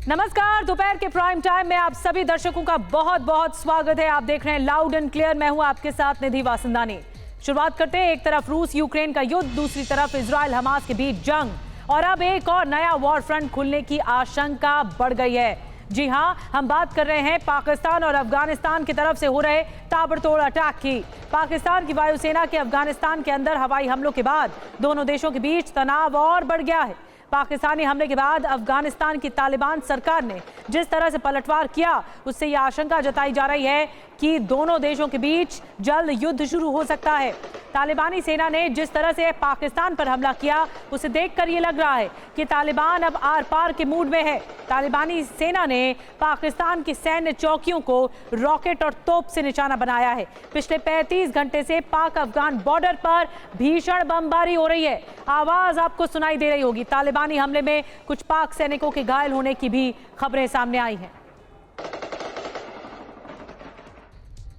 नमस्कार, दोपहर के प्राइम टाइम में आप सभी दर्शकों का बहुत बहुत स्वागत है। आप देख रहे हैं लाउड एंड क्लियर। मैं हूं आपके साथ निधि वासंदानी। शुरुआत करते हैं। एक तरफ रूस यूक्रेन का युद्ध, दूसरी तरफ इजराइल हमास के बीच जंग, और अब एक और नया वॉर फ्रंट खुलने की आशंका बढ़ गई है। जी हां, हम बात कर रहे हैं पाकिस्तान और अफगानिस्तान की तरफ से हो रहे ताबड़तोड़ अटैक की। पाकिस्तान की वायुसेना के अफगानिस्तान के अंदर हवाई हमलों के बाद दोनों देशों के बीच तनाव और बढ़ गया है। पाकिस्तानी हमले के बाद अफगानिस्तान की तालिबान सरकार ने जिस तरह से पलटवार किया, उससे यह आशंका जताई जा रही है कि दोनों देशों के बीच जल्द युद्ध शुरू हो सकता है। तालिबानी सेना ने जिस तरह से पाकिस्तान पर हमला किया, उसे देखकर यह लग रहा है कि तालिबान अब आर पार के मूड में है। तालिबानी सेना ने पाकिस्तान की सैन्य चौकियों को रॉकेट और तोप से निशाना बनाया है। पिछले 35 घंटे से पाक अफगान बॉर्डर पर भीषण बमबारी हो रही है। आवाज आपको सुनाई दे रही होगी। तालिबानी हमले में कुछ पाक सैनिकों के घायल होने की भी खबरें सामने आई हैं।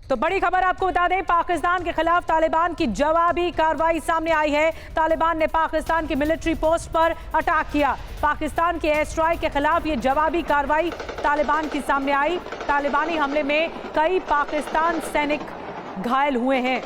तो बड़ी खबर आपको बता दें, पाकिस्तान के खिलाफ तालिबान की जवाबी कार्रवाई सामने आई है। तालिबान ने पाकिस्तान की मिलिट्री पोस्ट पर अटैक किया। पाकिस्तान के एयर स्ट्राइक के खिलाफ ये जवाबी कार्रवाई तालिबान की सामने आई। तालिबानी हमले में कई पाकिस्तान सैनिक घायल हुए हैं।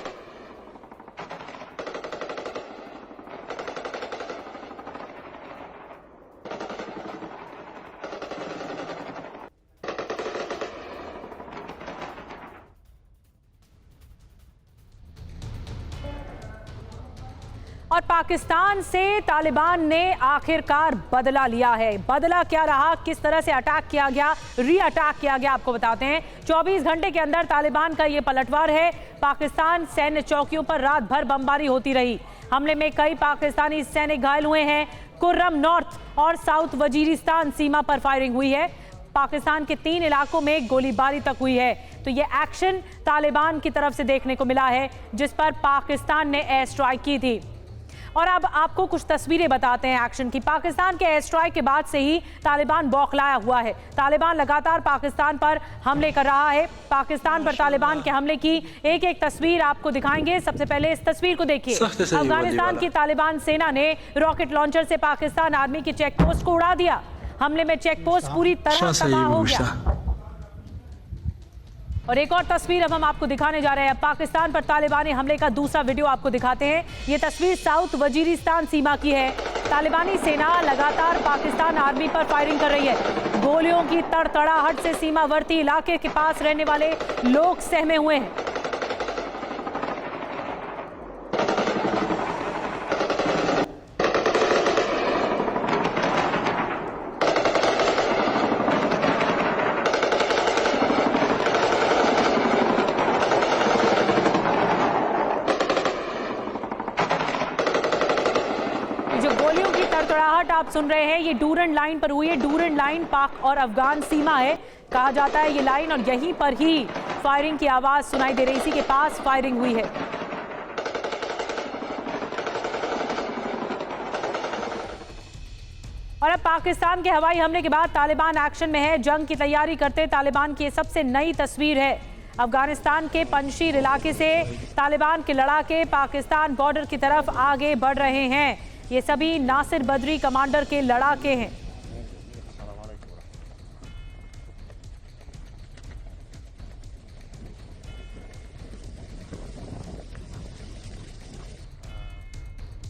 और पाकिस्तान से तालिबान ने आखिरकार बदला लिया है। बदला क्या रहा, किस तरह से अटैक किया गया, री अटैक किया गया, आपको बताते हैं। 24 घंटे के अंदर तालिबान का ये पलटवार है। पाकिस्तान सैन्य चौकियों पर रात भर बमबारी होती रही। हमले में कई पाकिस्तानी सैनिक घायल हुए हैं। कुर्रम नॉर्थ और साउथ वजीरिस्तान सीमा पर फायरिंग हुई है। पाकिस्तान के 3 इलाकों में गोलीबारी तक हुई है। तो ये एक्शन तालिबान की तरफ से देखने को मिला है, जिस पर पाकिस्तान ने एयर स्ट्राइक की थी। और अब आपको कुछ तस्वीरें बताते हैं एक्शन की। पाकिस्तान के एयर स्ट्राइक के बाद से ही तालिबान बौखलाया हुआ है। तालिबान लगातार पाकिस्तान पर हमले कर रहा है। पाकिस्तान पर तालिबान के हमले की एक एक तस्वीर आपको दिखाएंगे। सबसे पहले इस तस्वीर को देखिए। अफगानिस्तान की तालिबान सेना ने रॉकेट लॉन्चर से पाकिस्तान आर्मी की चेक पोस्ट को उड़ा दिया। हमले में चेक पोस्ट पूरी तरह तबाह हो गया। और एक और तस्वीर अब हम आपको दिखाने जा रहे हैं। पाकिस्तान पर तालिबानी हमले का दूसरा वीडियो आपको दिखाते हैं। ये तस्वीर साउथ वजीरिस्तान सीमा की है। तालिबानी सेना लगातार पाकिस्तान आर्मी पर फायरिंग कर रही है। गोलियों की तड़तड़ाहट से सीमावर्ती इलाके के पास रहने वाले लोग सहमे हुए हैं। आप सुन रहे हैं, ये डूरन लाइन पर हुई है। डूरन लाइन पाक और अफगान सीमा है, कहा जाता है ये लाइन, और यहीं पर ही फायरिंग की आवाज सुनाई दे रही। इसी के पास फायरिंग हुई है। और अब पाकिस्तान के हवाई हमले के बाद तालिबान एक्शन में है। जंग की तैयारी करते तालिबान की सबसे नई तस्वीर है। अफगानिस्तान के पंजशीर इलाके से तालिबान के लड़ाके पाकिस्तान बॉर्डर की तरफ आगे बढ़ रहे हैं। ये सभी नासिर बदरी कमांडर के लड़ाके हैं।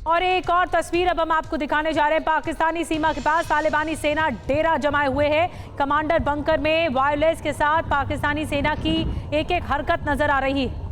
और एक और तस्वीर अब हम आपको दिखाने जा रहे हैं। पाकिस्तानी सीमा के पास तालिबानी सेना डेरा जमाए हुए है। कमांडर बंकर में वायरलेस के साथ पाकिस्तानी सेना की एक एक हरकत नजर आ रही है।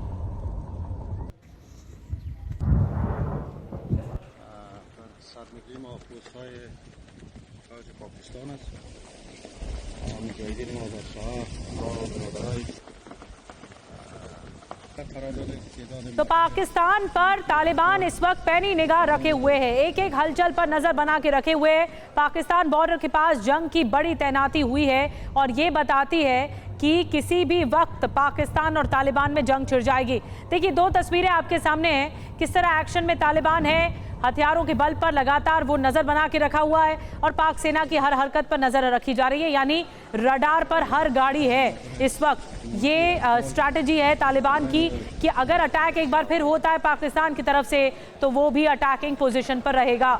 तो पाकिस्तान पर तालिबान इस वक्त पैनी निगाह रखे हुए हैं। एक एक हलचल पर नजर बना के रखे हुए हैं। पाकिस्तान बॉर्डर के पास जंग की बड़ी तैनाती हुई है और ये बताती है कि किसी भी वक्त पाकिस्तान और तालिबान में जंग छिड़ जाएगी। देखिए, 2 तस्वीरें आपके सामने हैं। किस तरह एक्शन में तालिबान है, हथियारों के बल पर लगातार वो नजर बना के रखा हुआ है और पाक सेना की हर हरकत पर नजर रखी जा रही है। यानी रडार पर हर गाड़ी है इस वक्त। ये स्ट्रैटेजी है तालिबान की कि अगर अटैक एक बार फिर होता है पाकिस्तान की तरफ से, तो वो भी अटैकिंग पोजीशन पर रहेगा।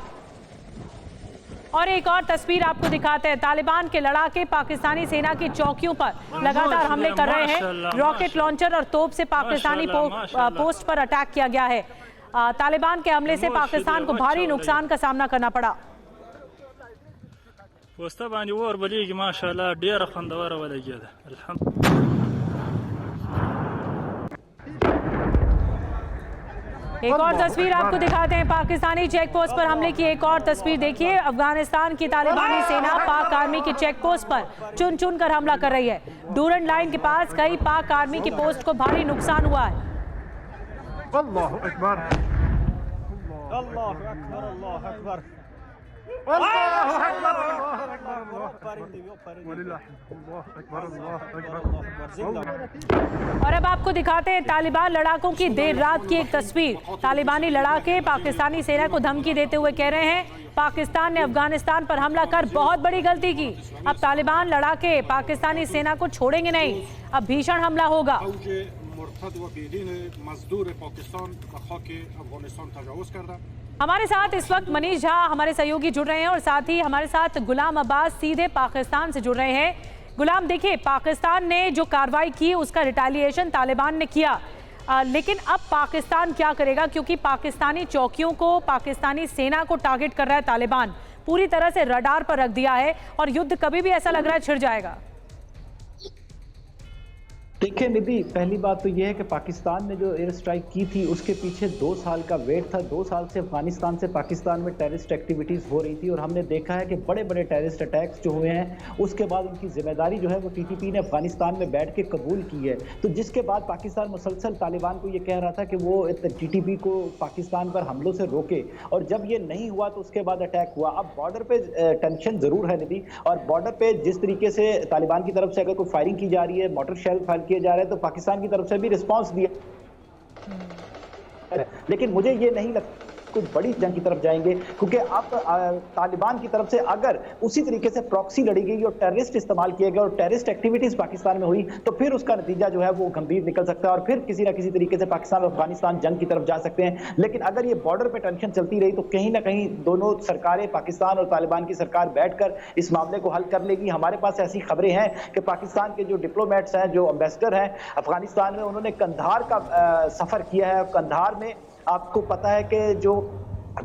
और एक और तस्वीर आपको दिखाते हैं। तालिबान के लड़ाके पाकिस्तानी सेना की चौकियों पर लगातार हमले कर रहे हैं। रॉकेट लॉन्चर और तोप से पाकिस्तानी पोस्ट पर अटैक किया गया है। तालिबान के हमले से पाकिस्तान को भारी नुकसान का सामना करना पड़ा। एक और तस्वीर आपको दिखाते हैं। पाकिस्तानी चेक पोस्ट पर हमले की एक और तस्वीर देखिए। अफगानिस्तान की तालिबानी सेना पाक आर्मी की चेक पोस्ट पर चुन चुन कर हमला कर रही है। डूरन लाइन के पास कई पाक आर्मी की पोस्ट को भारी नुकसान हुआ है। अल्लाहु अकबर, अल्लाहु अकबर, अल्लाहु अकबर, और अब आपको दिखाते हैं तालिबान लड़ाकों की देर रात की एक तस्वीर। तालिबानी लड़ाके पाकिस्तानी सेना को धमकी देते हुए कह रहे हैं पाकिस्तान ने अफगानिस्तान पर हमला कर बहुत बड़ी गलती की। अब तालिबान लड़ाके पाकिस्तानी सेना को छोड़ेंगे नहीं, अब भीषण हमला होगा। हमारे साथ इस वक्त मनीष झा हमारे सहयोगी जुड़ रहे हैं और साथ ही हमारे साथ गुलाम अब्बास सीधे पाकिस्तान से जुड़ रहे हैं। गुलाम, देखिए पाकिस्तान ने जो कार्रवाई की उसका रिटेलिएशन तालिबान ने किया, लेकिन अब पाकिस्तान क्या करेगा? क्योंकि पाकिस्तानी चौकियों को, पाकिस्तानी सेना को टारगेट कर रहा है तालिबान, पूरी तरह से रडार पर रख दिया है और युद्ध कभी भी ऐसा लग रहा है छिड़ जाएगा। देखिए निधि, पहली बात तो यह है कि पाकिस्तान ने जो एयर स्ट्राइक की थी उसके पीछे 2 साल का वेट था। 2 साल से अफगानिस्तान से पाकिस्तान में टेररिस्ट एक्टिविटीज़ हो रही थी और हमने देखा है कि बड़े बड़े टेररिस्ट अटैक्स जो हुए हैं उसके बाद उनकी जिम्मेदारी जो है वो टीटीपी ने अफगानिस्तान में बैठ के कबूल की है। तो जिसके बाद पाकिस्तान मुसलसल तालिबान को ये कह रहा था कि वो टीटीपी को पाकिस्तान पर हमलों से रोके, और जब ये नहीं हुआ तो उसके बाद अटैक हुआ। अब बॉर्डर पे टेंशन ज़रूर है निधि, और बॉर्डर पे जिस तरीके से तालिबान की तरफ से अगर कोई फायरिंग की जा रही है, मोटर शेल फायर किए जा रहे हैं, तो पाकिस्तान की तरफ से भी रिस्पांस दिया, लेकिन मुझे ये नहीं लगता कुछ बड़ी जंग की तरफ जाएंगे, क्योंकि अब तालिबान की तरफ से अगर उसी तरीके से प्रॉक्सी लड़ी गई और टेररिस्ट इस्तेमाल किए गए और टेररिस्ट एक्टिविटीज पाकिस्तान में हुई तो फिर उसका नतीजा जो है वो गंभीर निकल सकता है और फिर किसी ना किसी तरीके से पाकिस्तान और अफगानिस्तान जंग की तरफ जा सकते हैं। लेकिन अगर ये बॉर्डर पे टेंशन चलती रही तो कहीं ना कहीं दोनों सरकारें, पाकिस्तान और तालिबान की सरकार बैठकर इस मामले को हल कर लेगी। हमारे पास ऐसी खबरें हैं कि पाकिस्तान के जो डिप्लोमेट्स हैं, जो एम्बेसडर हैं अफगानिस्तान में, उन्होंने कंधार का सफर किया है। कंधार में आपको पता है कि जो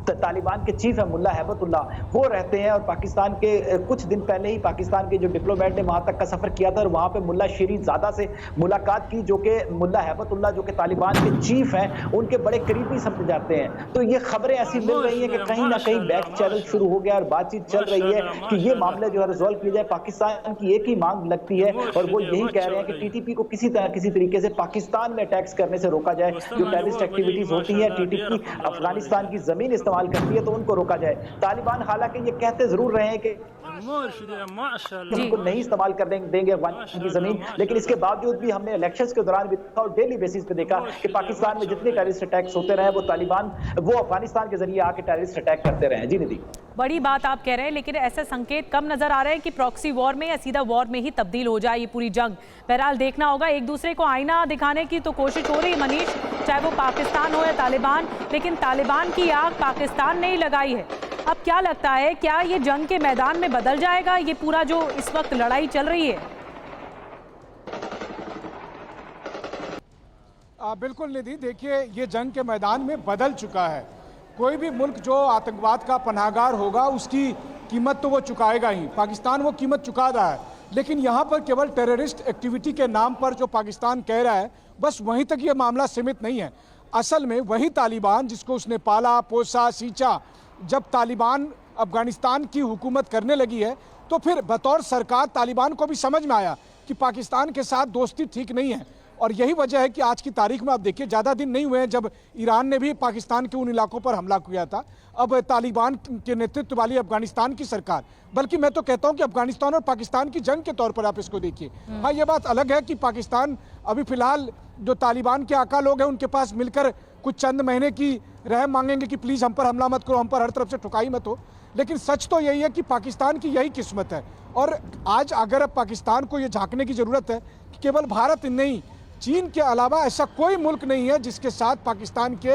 तालिबान के चीफ है मुल्ला हैबतुल्लाह, वो रहते हैं, और पाकिस्तान के कुछ दिन पहले ही पाकिस्तान के जो डिप्लोमेट ने वहां तक का सफर किया था और वहां पे मुल्ला शरीफ ज़ादा से मुलाकात की, जो कि मुल्ला हैबतुल्लाह जो कि तालिबान के चीफ हैं उनके बड़े करीबी समझे जाते हैं। तो ये खबरें ऐसी मिल रही हैं कि कहीं ना कहीं बैक चैनल शुरू हो गया और बातचीत चल रही है कि ये मामले जो है रिजॉल्व किया जाए। पाकिस्तान की एक ही मांग लगती है और वो यही कह रहे हैं कि टीटीपी को किसी तरीके से पाकिस्तान में अटैक्स करने से रोका जाए। जो टेररिस्ट एक्टिविटीज होती है, टीटीपी अफगानिस्तान की जमीन इस्तेमाल करती है तो उनको रोका जाए। तालिबान हालांकि ये कहते जरूर रहे हैं कि उनको नहीं इस्तेमाल कर देंगे अफगानिस्तान की जमीन, लेकिन इसके बावजूद भी हमने इलेक्शंस के दौरान भी और डेली बेसिस पे देखा कि पाकिस्तान में जितने टेररिस्ट अटैक्स होते रहे वो तालिबान वो अफगानिस्तान के जरिए आके टेररिस्ट अटैक करते रहे। जी निधि, बड़ी बात आप कह रहे हैं, लेकिन ऐसे संकेत कम नजर आ रहे हैं कि प्रॉक्सी वॉर में या सीधा वॉर में ही तब्दील हो जाए ये पूरी जंग। बहरहाल देखना होगा। एक दूसरे को आईना दिखाने की तो कोशिश हो रही है मनीष, चाहे वो पाकिस्तान हो या तालिबान, लेकिन तालिबान की आग पाकिस्तान ने ही लगाई है। अब क्या लगता है, क्या ये जंग के मैदान में बदल जाएगा ये पूरा जो इस वक्त लड़ाई चल रही है? बिल्कुल निधि, देखिए ये जंग के मैदान में बदल चुका है। कोई भी मुल्क जो आतंकवाद का पनाहगार होगा उसकी कीमत तो वो चुकाएगा ही। पाकिस्तान वो कीमत चुका रहा है, लेकिन यहाँ पर केवल टेररिस्ट एक्टिविटी के नाम पर जो पाकिस्तान कह रहा है बस वहीं तक ये मामला सीमित नहीं है। असल में वही तालिबान जिसको उसने पाला पोसा सींचा, जब तालिबान अफगानिस्तान की हुकूमत करने लगी है तो फिर बतौर सरकार तालिबान को भी समझ में आया कि पाकिस्तान के साथ दोस्ती ठीक नहीं है। और यही वजह है कि आज की तारीख में आप देखिए, ज़्यादा दिन नहीं हुए हैं जब ईरान ने भी पाकिस्तान के उन इलाकों पर हमला किया था। अब तालिबान के नेतृत्व वाली अफगानिस्तान की सरकार, बल्कि मैं तो कहता हूं कि अफगानिस्तान और पाकिस्तान की जंग के तौर पर आप इसको देखिए। हाँ, ये बात अलग है कि पाकिस्तान अभी फिलहाल जो तालिबान के आका लोग हैं उनके पास मिलकर कुछ चंद महीने की रहम मांगेंगे कि प्लीज़ हम पर हमला मत करो, हम पर हर तरफ से ठुकाई मत हो। लेकिन सच तो यही है कि पाकिस्तान की यही किस्मत है। और आज अगर अब पाकिस्तान को ये झांकने की ज़रूरत है कि केवल भारत नहीं, चीन के अलावा ऐसा कोई मुल्क नहीं है जिसके साथ पाकिस्तान के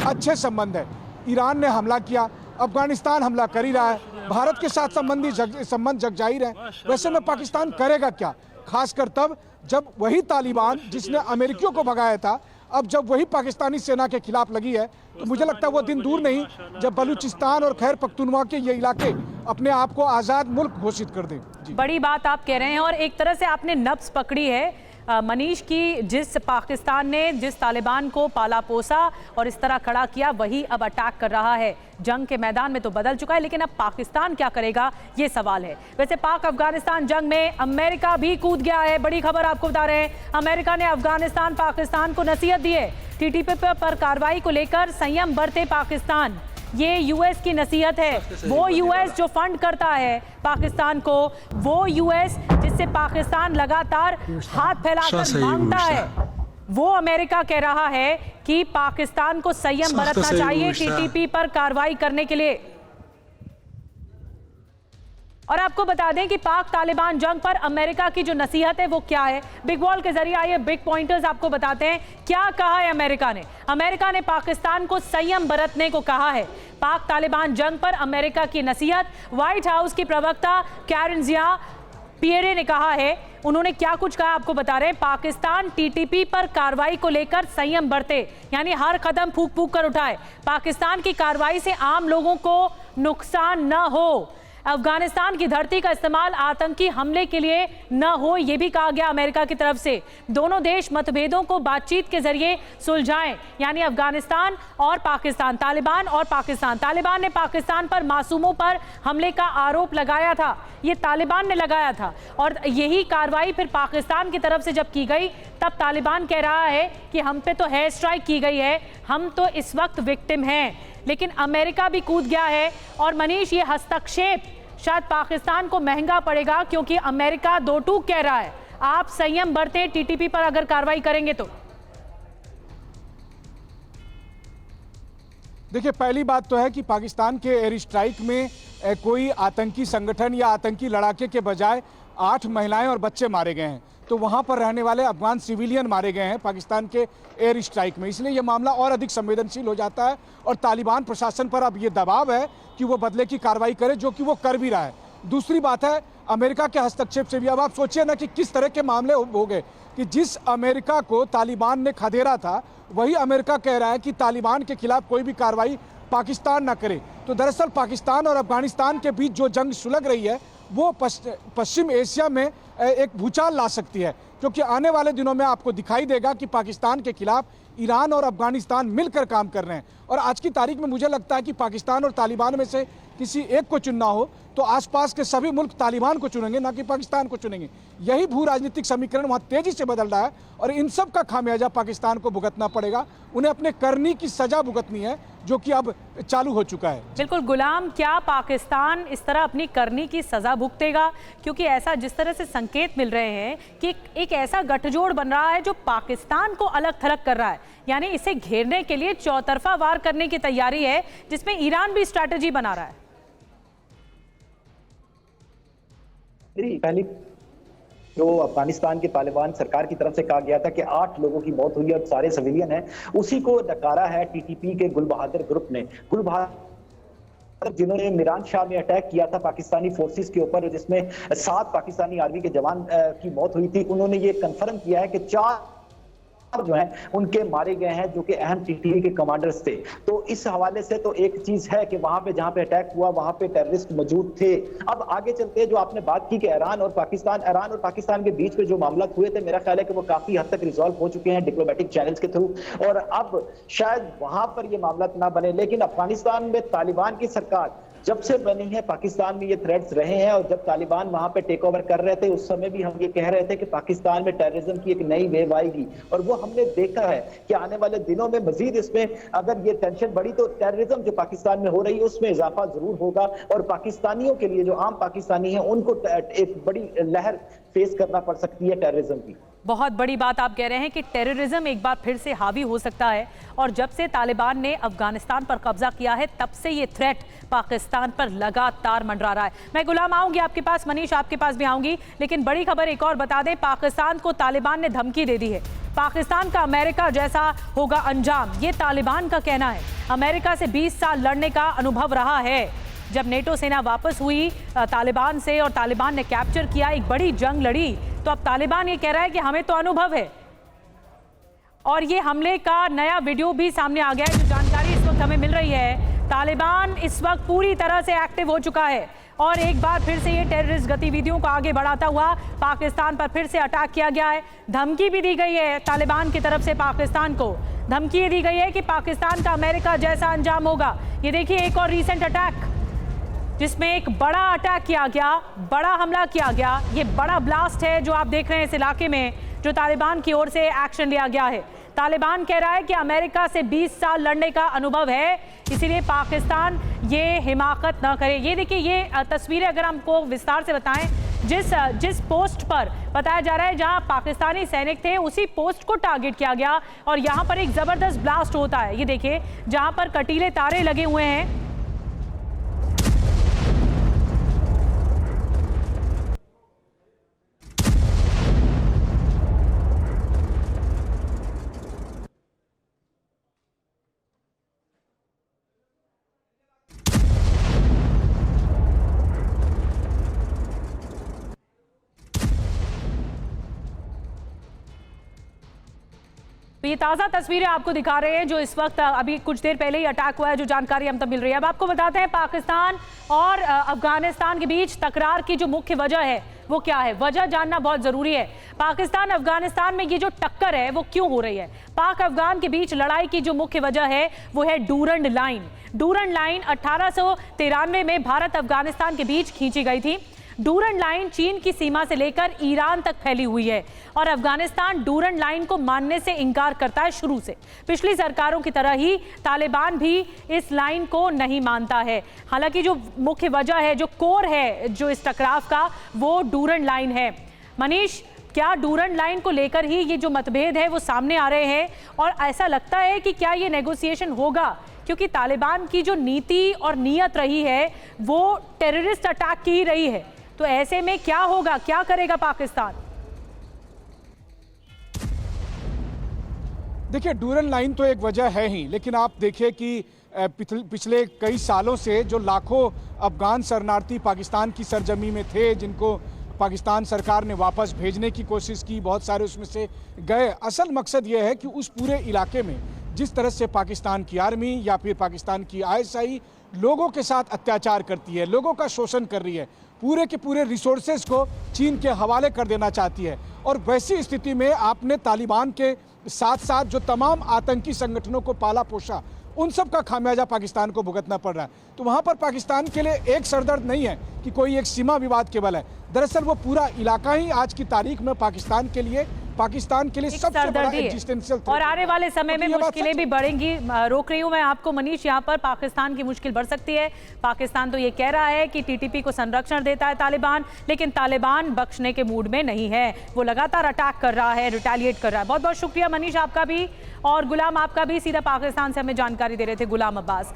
अच्छे संबंध है। ईरान ने हमला किया, अफगानिस्तान हमला कर ही रहा है, भारत के साथ संबंध जगजाहिर है। वैसे में पाकिस्तान करेगा क्या, खासकर तब जब वही तालिबान जिसने अमेरिकियों को भगाया था, अब जब वही पाकिस्तानी सेना के खिलाफ लगी है, तो मुझे लगता है वो दिन दूर नहीं जब बलूचिस्तान और खैर पख्तूनख्वा के ये इलाके अपने आप को आज़ाद मुल्क घोषित कर दें। बड़ी बात आप कह रहे हैं और एक तरह से आपने नब्ज पकड़ी है मनीष की, जिस पाकिस्तान ने जिस तालिबान को पाला पोसा और इस तरह खड़ा किया, वही अब अटैक कर रहा है। जंग के मैदान में तो बदल चुका है, लेकिन अब पाकिस्तान क्या करेगा ये सवाल है। वैसे पाक अफगानिस्तान जंग में अमेरिका भी कूद गया है। बड़ी खबर आपको बता रहे हैं, अमेरिका ने अफगानिस्तान पाकिस्तान को नसीहत दी है। टीटीपी पर कार्रवाई को लेकर संयम बरते पाकिस्तान, ये यूएस की नसीहत है। वो यूएस जो फंड करता है पाकिस्तान को, वो यूएस जिससे पाकिस्तान लगातार हाथ फैलाकर मांगता है, वो अमेरिका कह रहा है कि पाकिस्तान को संयम बरतना चाहिए टीटीपी पर कार्रवाई करने के लिए। और आपको बता दें कि पाक तालिबान जंग पर अमेरिका की जो नसीहत है वो क्या है, बिग वॉल के जरिए आइए बिग पॉइंटर्स आपको बताते हैं क्या कहा है अमेरिका ने। अमेरिका ने पाकिस्तान को संयम बरतने को कहा है। पाक तालिबान जंग पर अमेरिका की नसीहत, व्हाइट हाउस की प्रवक्ता कैरन जिया-पिएरे ने कहा है। उन्होंने क्या कुछ कहा आपको बता रहे हैं। पाकिस्तान टीटीपी पर कार्रवाई को लेकर संयम बरते, यानी हर कदम फूंक फूंक कर उठाए। पाकिस्तान की कार्रवाई से आम लोगों को नुकसान न हो। अफगानिस्तान की धरती का इस्तेमाल आतंकी हमले के लिए न हो, यह भी कहा गया अमेरिका की तरफ से। दोनों देश मतभेदों को बातचीत के जरिए सुलझाएं, यानी अफगानिस्तान और पाकिस्तान, तालिबान और पाकिस्तान। तालिबान ने पाकिस्तान पर मासूमों पर हमले का आरोप लगाया था, ये तालिबान ने लगाया था, और यही कार्रवाई फिर पाकिस्तान की तरफ से जब की गई तब तालिबान कह रहा है कि हम पे तो एयर स्ट्राइक की गई है, हम तो इस वक्त विक्टिम हैं। लेकिन अमेरिका भी कूद गया है। और मनीष, ये हस्तक्षेप शायद पाकिस्तान को महंगा पड़ेगा, क्योंकि अमेरिका दो टूक कह रहा है आप संयम बरते टीटीपी पर अगर कार्रवाई करेंगे तो। देखिए, पहली बात तो है कि पाकिस्तान के एयर स्ट्राइक में कोई आतंकी संगठन या आतंकी लड़ाके के बजाय 8 महिलाएं और बच्चे मारे गए हैं, तो वहां पर रहने वाले अफगान सिविलियन मारे गए हैं पाकिस्तान के एयर स्ट्राइक में। इसलिए यह मामला और अधिक संवेदनशील हो जाता है और तालिबान प्रशासन पर अब ये दबाव है कि वो बदले की कार्रवाई करे, जो कि वो कर भी रहा है। दूसरी बात है अमेरिका के हस्तक्षेप से भी। अब आप सोचिए ना कि किस तरह के मामले हो गए कि जिस अमेरिका को तालिबान ने खदेड़ा था, वही अमेरिका कह रहा है कि तालिबान के खिलाफ कोई भी कार्रवाई पाकिस्तान ना करे। तो दरअसल पाकिस्तान और अफगानिस्तान के बीच जो जंग सुलग रही है वो पश्चिम एशिया में एक भूचाल ला सकती है, क्योंकि आने वाले दिनों में आपको दिखाई देगा कि पाकिस्तान के खिलाफ ईरान और अफगानिस्तान मिलकर काम कर रहे हैं। और आज की तारीख में मुझे लगता है कि पाकिस्तान और तालिबान में से किसी एक को चुनना हो तो आसपास के सभी मुल्क तालिबान को चुनेंगे, ना कि पाकिस्तान को चुनेंगे। यही भू राजनीतिक समीकरण वहाँ तेजी से बदल रहा है और इन सब का खामियाजा पाकिस्तान को भुगतना पड़ेगा। उन्हें अपने करनी की सजा भुगतनी है, जो कि अब चालू हो चुका है। बिल्कुल गुलाम, क्या पाकिस्तान इस तरह अपनी करनी की सजा भुगतेगा? क्योंकि ऐसा जिस तरह से संकेत मिल रहे हैं कि एक ऐसा गठजोड़ बन रहा है जो पाकिस्तान को अलग थलग कर रहा है, यानी इसे घेरने के लिए चौतरफा वार करने की तैयारी है, जिसमें ईरान भी स्ट्रैटेजी बना रहा है। पहली जो अफगानिस्तान की तालिबान सरकार की तरफ से कहा गया था कि 8 लोगों की मौत हुई और सारे सिविलियन हैं, उसी को नकारा है टीटीपी के गुल बहादुर ग्रुप ने। गुल बहादुर जिन्होंने मिरान शाह में अटैक किया था पाकिस्तानी फोर्सेस के ऊपर, जिसमें 7 पाकिस्तानी आर्मी के जवान की मौत हुई थी, उन्होंने ये कंफर्म किया है कि 4 जो हैं उनके मारे गए हैं, जो कि अहम टीटीपी के कमांडर्स थे। तो इस हवाले से तो एक चीज है कि वहां पे जहां पे अटैक हुआ वहां पे टेररिस्ट मौजूद थे। अब आगे चलते जो आपने बात की कि ईरान और पाकिस्तान के बीच में जो मामला हुए थे, मेरा ख्याल है कि वो काफी हद तक रिजॉल्व हो चुके हैं डिप्लोमेटिक चैनल्स के थ्रू, और अब शायद वहां पर ये मामला ना बने। लेकिन अफगानिस्तान में तालिबान की सरकार जब से बनी है, पाकिस्तान में ये थ्रेट्स रहे हैं, और जब तालिबान वहां पे टेक ओवर कर रहे थे उस समय भी हम ये कह रहे थे कि पाकिस्तान में टेररिज्म की एक नई वेव आएगी, और वो हमने देखा है कि आने वाले दिनों में मजीद इसमें अगर ये टेंशन बढ़ी तो टेररिज्म जो पाकिस्तान में हो रही है उसमें इजाफा जरूर होगा, और पाकिस्तानियों के लिए, जो आम पाकिस्तानी है, उनको एक बड़ी लहर फेस करना पड़ सकती है टेररिज्म की। बहुत बड़ी बात आप कह रहे हैं कि टेररिज्म एक बार फिर से हावी हो सकता है, और जब से तालिबान ने अफगानिस्तान पर कब्जा किया है तब से ये थ्रेट पाकिस्तान पर लगातार मंडरा रहा है। मैं गुलाम आऊंगी आपके पास, मनीष आपके पास भी आऊंगी, लेकिन बड़ी खबर एक और बता दें, पाकिस्तान को तालिबान ने धमकी दे दी है। पाकिस्तान का अमेरिका जैसा होगा अंजाम, ये तालिबान का कहना है। अमेरिका से 20 साल लड़ने का अनुभव रहा है, जब नेटो सेना वापस हुई तालिबान से और तालिबान ने कैप्चर किया, एक बड़ी जंग लड़ी, तो अब तालिबान ये कह रहा है कि हमें तो अनुभव है। और ये हमले का नया वीडियो भी सामने आ गया है। जो जानकारी इस वक्त हमें मिल रही है, तालिबान इस वक्त पूरी तरह से एक्टिव हो चुका है और एक बार फिर से ये टेररिस्ट गतिविधियों को आगे बढ़ाता हुआ पाकिस्तान पर फिर से अटैक किया गया है। धमकी भी दी गई है तालिबान की तरफ से पाकिस्तान को, धमकी ये दी गई है कि पाकिस्तान का अमेरिका जैसा अंजाम होगा। ये देखिए एक और रीसेंट अटैक जिसमें एक बड़ा अटैक किया गया, बड़ा हमला किया गया। ये बड़ा ब्लास्ट है जो आप देख रहे हैं इस इलाके में, जो तालिबान की ओर से एक्शन लिया गया है। तालिबान कह रहा है कि अमेरिका से 20 साल लड़ने का अनुभव है, इसीलिए पाकिस्तान ये हिमाकत न करे। ये देखिए ये तस्वीरें अगर हमको विस्तार से बताएं, जिस पोस्ट पर बताया जा रहा है जहां पाकिस्तानी सैनिक थे, उसी पोस्ट को टारगेट किया गया और यहां पर एक जबरदस्त ब्लास्ट होता है। ये देखिए जहां पर कटीले तारे लगे हुए हैं। तो ये ताज़ा तस्वीरें आपको दिखा रहे हैं जो इस वक्त अभी कुछ देर पहले ही अटैक हुआ है, जो जानकारी हम तक मिल रही है। अब आपको बताते हैं पाकिस्तान और अफगानिस्तान के बीच तकरार की जो मुख्य वजह है वो क्या है। वजह जानना बहुत ज़रूरी है। पाकिस्तान अफगानिस्तान में ये जो टक्कर है वो क्यों हो रही है। पाक अफगान के बीच लड़ाई की जो मुख्य वजह है वो है डूरंड लाइन। डूरंड लाइन 1893 में भारत अफगानिस्तान के बीच खींची गई थी। डूरंड लाइन चीन की सीमा से लेकर ईरान तक फैली हुई है और अफगानिस्तान डूरंड लाइन को मानने से इनकार करता है शुरू से। पिछली सरकारों की तरह ही तालिबान भी इस लाइन को नहीं मानता है। हालांकि जो मुख्य वजह है, जो कोर है जो इस टकराव का, वो डूरंड लाइन है। मनीष, क्या डूरंड लाइन को लेकर ही ये जो मतभेद है वो सामने आ रहे हैं और ऐसा लगता है कि क्या ये नेगोशिएशन होगा, क्योंकि तालिबान की जो नीति और नीयत रही है वो टेररिस्ट अटैक की ही रही है। तो ऐसे में क्या होगा, क्या करेगा पाकिस्तान? देखिए डूरंड लाइन तो एक वजह है ही, लेकिन आप देखिए कि पिछले कई सालों से जो लाखों अफगान शरणार्थी पाकिस्तान की सरजमी में थे, जिनको पाकिस्तान सरकार ने वापस भेजने की कोशिश की, बहुत सारे उसमें से गए। असल मकसद ये है कि उस पूरे इलाके में जिस तरह से पाकिस्तान की आर्मी या फिर पाकिस्तान की आईएसआई लोगों के साथ अत्याचार करती है, लोगों का शोषण कर रही है, पूरे के पूरे रिसोर्सेज को चीन के हवाले कर देना चाहती है। और वैसी स्थिति में आपने तालिबान के साथ साथ जो तमाम आतंकी संगठनों को पाला पोषा, उन सब का खामियाजा पाकिस्तान को भुगतना पड़ रहा है। तो वहाँ पर पाकिस्तान के लिए एक सरदर्द नहीं है कि कोई एक सीमा विवाद केवल है। दरअसल वो पूरा इलाका ही आज की तारीख में पाकिस्तान के लिए सबसे बड़ा एक्जिस्टेंशियल और आने वाले समय में मुश्किलें भी बढ़ेंगी। रोक रही हूं मैं आपको मनीष, यहाँ पर पाकिस्तान की मुश्किल बढ़ सकती है। पाकिस्तान तो ये कह रहा है कि टीटीपी को संरक्षण देता है तालिबान, लेकिन तालिबान बख्शने के मूड में नहीं है। वो लगातार अटैक कर रहा है, रिटेलिएट कर रहा है। बहुत बहुत शुक्रिया मनीष आपका भी, और गुलाम आपका भी, सीधा पाकिस्तान से हमें जानकारी दे रहे थे गुलाम अब्बास।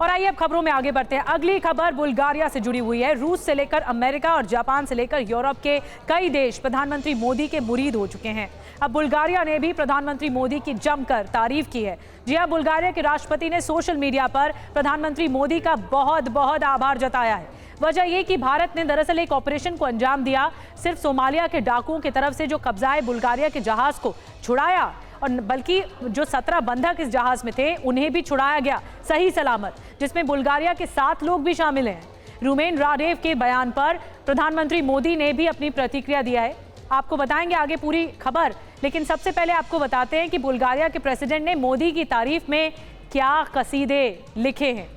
और आइए अब खबरों में आगे बढ़ते हैं। अगली खबर बुल्गारिया से जुड़ी हुई है। रूस से लेकर अमेरिका और जापान से लेकर यूरोप के कई देश प्रधानमंत्री मोदी के मुरीद हो चुके हैं। अब बुल्गारिया ने भी प्रधानमंत्री मोदी की जमकर तारीफ की है। जी हां, बुल्गारिया के राष्ट्रपति ने सोशल मीडिया पर प्रधानमंत्री मोदी का बहुत बहुत आभार जताया है। वजह यह कि भारत ने दरअसल एक ऑपरेशन को अंजाम दिया। सिर्फ सोमालिया के डाकुओं की तरफ से जो कब्जाए बुल्गारिया के जहाज को छुड़ाया, और बल्कि जो 17 बंधक इस जहाज में थे उन्हें भी छुड़ाया गया सही सलामत, जिसमें बुल्गारिया के 7 लोग भी शामिल हैं। रूमेन राडेव के बयान पर प्रधानमंत्री मोदी ने भी अपनी प्रतिक्रिया दिया है। आपको बताएंगे आगे पूरी खबर, लेकिन सबसे पहले आपको बताते हैं कि बुल्गारिया के प्रेसिडेंट ने मोदी की तारीफ में क्या कसीदे लिखे हैं।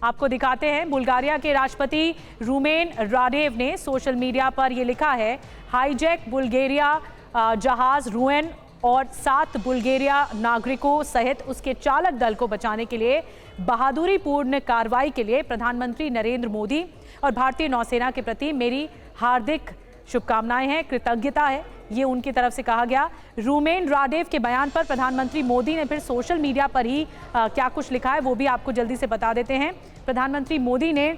आपको दिखाते हैं। बुल्गारिया के राष्ट्रपति रूमेन राडेव ने सोशल मीडिया पर यह लिखा है, हाईजैक बुल्गारिया जहाज रूएन और 7 बुल्गारिया नागरिकों सहित उसके चालक दल को बचाने के लिए बहादुरी पूर्ण कार्रवाई के लिए प्रधानमंत्री नरेंद्र मोदी और भारतीय नौसेना के प्रति मेरी हार्दिक शुभकामनाएं हैं, कृतज्ञता है, ये उनकी तरफ से कहा गया। रूमेन राडेव के बयान पर प्रधानमंत्री मोदी ने फिर सोशल मीडिया पर ही क्या कुछ लिखा है वो भी आपको जल्दी से बता देते हैं। प्रधानमंत्री मोदी ने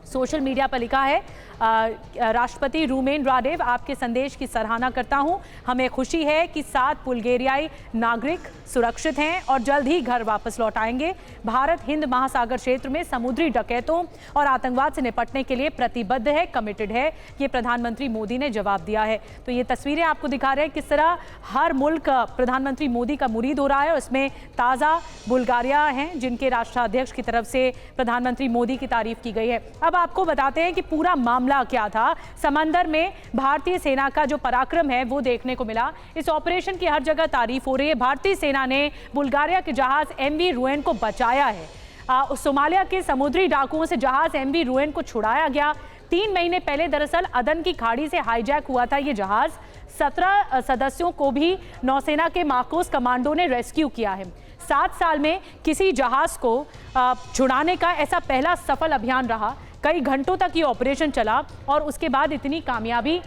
सोशल मीडिया पर लिखा है, राष्ट्रपति रूमेन रादेव, आपके संदेश की सराहना करता हूं। हमें खुशी है कि 7 बुल्गारियाई नागरिक सुरक्षित हैं और जल्द ही घर वापस लौट आएंगे। भारत हिंद महासागर क्षेत्र में समुद्री डकैतों और आतंकवाद से निपटने के लिए प्रतिबद्ध है, कमिटेड है, ये प्रधानमंत्री मोदी ने जवाब दिया है। तो ये तस्वीरें आपको दिखा रहे हैं किस तरह हर मुल्क प्रधानमंत्री मोदी का मुरीद हो रहा है। उसमें ताज़ा बुल्गारिया हैं जिनके राष्ट्राध्यक्ष की तरफ से प्रधानमंत्री मोदी की तारीफ की गई है। अब आपको बताते हैं कि पूरा मामला क्या था। समंदर में भारतीय सेना का जो पराक्रम है वो देखने को मिला। इस ऑपरेशन की हर जगह तारीफ हो रही है। भारतीय सेना ने बुल्गारिया के जहाज एमवी रुएन को बचाया है। सोमालिया के समुद्री डाकुओं से जहाज एमवी रुएन को छुड़ाया गया। 3 महीने पहले दरअसल अदन की खाड़ी से हाईजैक हुआ था ये जहाज। 17 सदस्यों को भी नौसेना के मार्कोस कमांडो ने रेस्क्यू किया है। 7 साल में किसी जहाज को छुड़ाने का ऐसा पहला सफल अभियान रहा। कई घंटों तक ये ऑपरेशन चला और उसके बाद इतनी कामयाबी